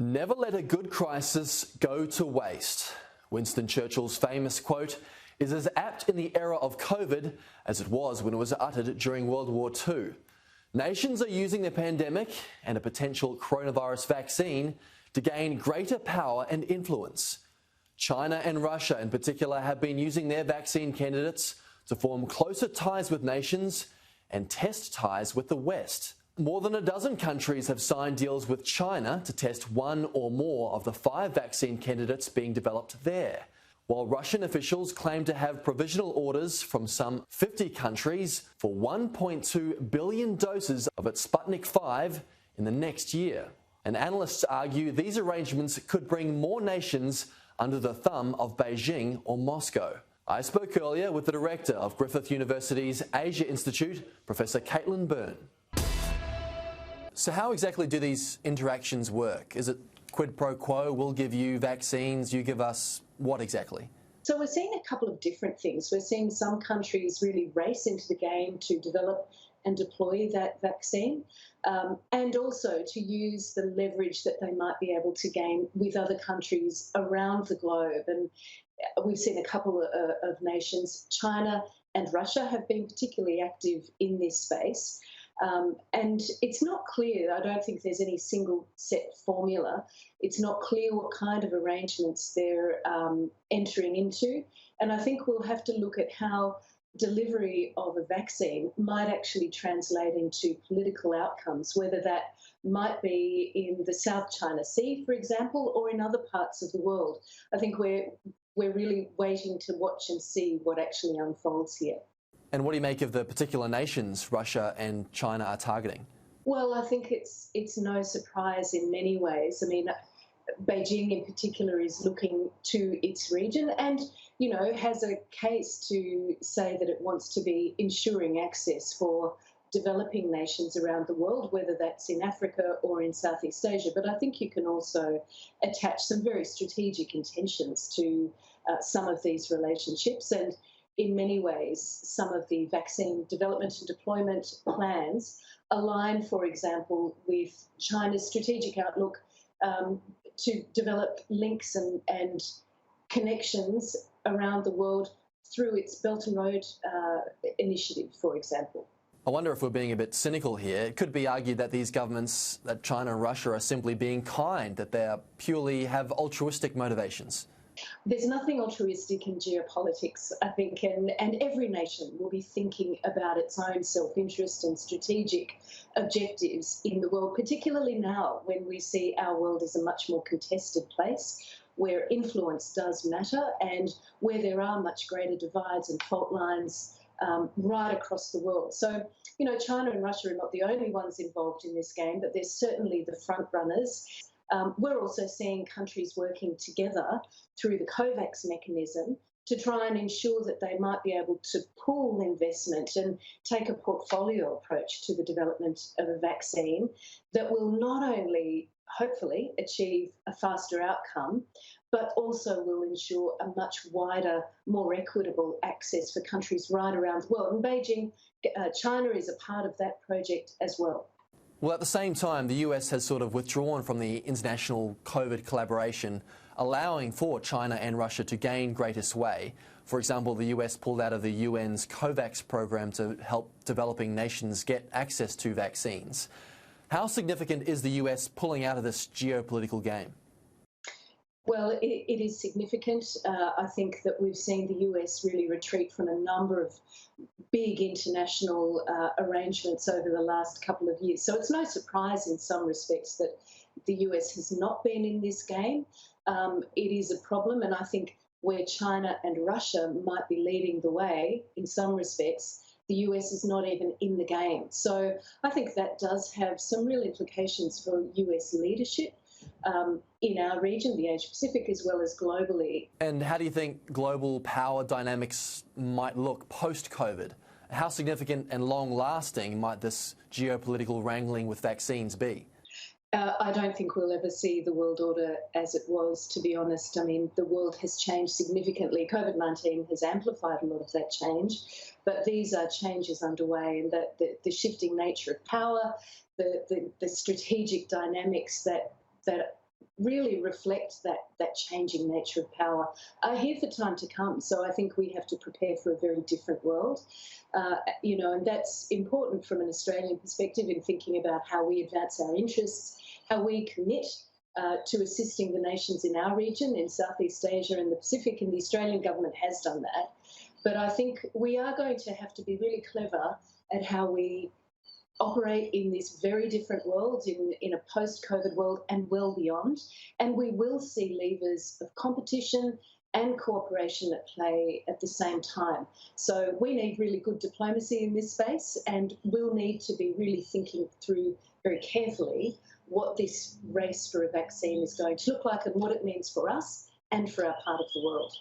Never let a good crisis go to waste. Winston Churchill's famous quote is as apt in the era of COVID as it was when it was uttered during World War II. Nations are using the pandemic and a potential coronavirus vaccine to gain greater power and influence. China and Russia in particular have been using their vaccine candidates to form closer ties with nations and test ties with the West. More than a dozen countries have signed deals with China to test one or more of the 5 vaccine candidates being developed there, while Russian officials claim to have provisional orders from some 50 countries for 1.2 billion doses of its Sputnik V in the next year. And analysts argue these arrangements could bring more nations under the thumb of Beijing or Moscow. I spoke earlier with the director of Griffith University's Asia Institute, Professor Caitlin Byrne. So how exactly do these interactions work? Is it quid pro quo? We'll give you vaccines, you give us what exactly? So we're seeing a couple of different things. We're seeing some countries really race into the game to develop and deploy that vaccine, and also to use the leverage that they might be able to gain with other countries around the globe. And we've seen a couple of nations, China and Russia, have been particularly active in this space. And it's not clear, I don't think there's any single set formula. It's not clear what kind of arrangements they're entering into. And I think we'll have to look at how delivery of a vaccine might actually translate into political outcomes, whether that might be in the South China Sea, for example, or in other parts of the world. I think we're really waiting to watch and see what actually unfolds here. And what do you make of the particular nations Russia and China are targeting? Well, I think it's no surprise in many ways. I mean, Beijing in particular is looking to its region and, has a case to say that it wants to be ensuring access for developing nations around the world, whether that's in Africa or in Southeast Asia. But I think you can also attach some very strategic intentions to some of these relationships. And in many ways, some of the vaccine development and deployment plans align, for example, with China's strategic outlook to develop links and connections around the world through its Belt and Road initiative, for example. I wonder if we're being a bit cynical here. It could be argued that these governments, that China and Russia, are simply being kind, that they purely have altruistic motivations. There's nothing altruistic in geopolitics, I think, and every nation will be thinking about its own self-interest and strategic objectives in the world, particularly now when we see our world as a much more contested place, where influence does matter and where there are much greater divides and fault lines right across the world. So, China and Russia are not the only ones involved in this game, but they're certainly the front runners. We're also seeing countries working together through the COVAX mechanism to try and ensure that they might be able to pool investment and take a portfolio approach to the development of a vaccine that will not only, hopefully, achieve a faster outcome, but also will ensure a much wider, more equitable access for countries right around the world. And Beijing, China is a part of that project as well. Well, at the same time, the US has sort of withdrawn from the international COVID collaboration, allowing for China and Russia to gain greater sway. For example, the US pulled out of the UN's COVAX program to help developing nations get access to vaccines. How significant is the US pulling out of this geopolitical game? Well, it is significant. I think that we've seen the US really retreat from a number of big international arrangements over the last couple of years. So it's no surprise in some respects that the US has not been in this game. It is a problem, and I think where China and Russia might be leading the way in some respects, the US is not even in the game. So I think that does have some real implications for US leadership in our region, the Asia-Pacific, as well as globally. And how do you think global power dynamics might look post-COVID? How significant and long-lasting might this geopolitical wrangling with vaccines be? I don't think we'll ever see the world order as it was, to be honest. I mean, the world has changed significantly. COVID-19 has amplified a lot of that change, but these are changes underway, and that the shifting nature of power, the strategic dynamics that really reflect that changing nature of power are here for time to come. So I think we have to prepare for a very different world, and that's important from an Australian perspective in thinking about how we advance our interests, how we commit to assisting the nations in our region, in Southeast Asia and the Pacific, and the Australian government has done that. But I think we are going to have to be really clever at how we operate in this very different world, in a post-COVID world and well beyond. And we will see levers of competition and cooperation at play at the same time. So we need really good diplomacy in this space, and we'll need to be really thinking through very carefully what this race for a vaccine is going to look like and what it means for us and for our part of the world.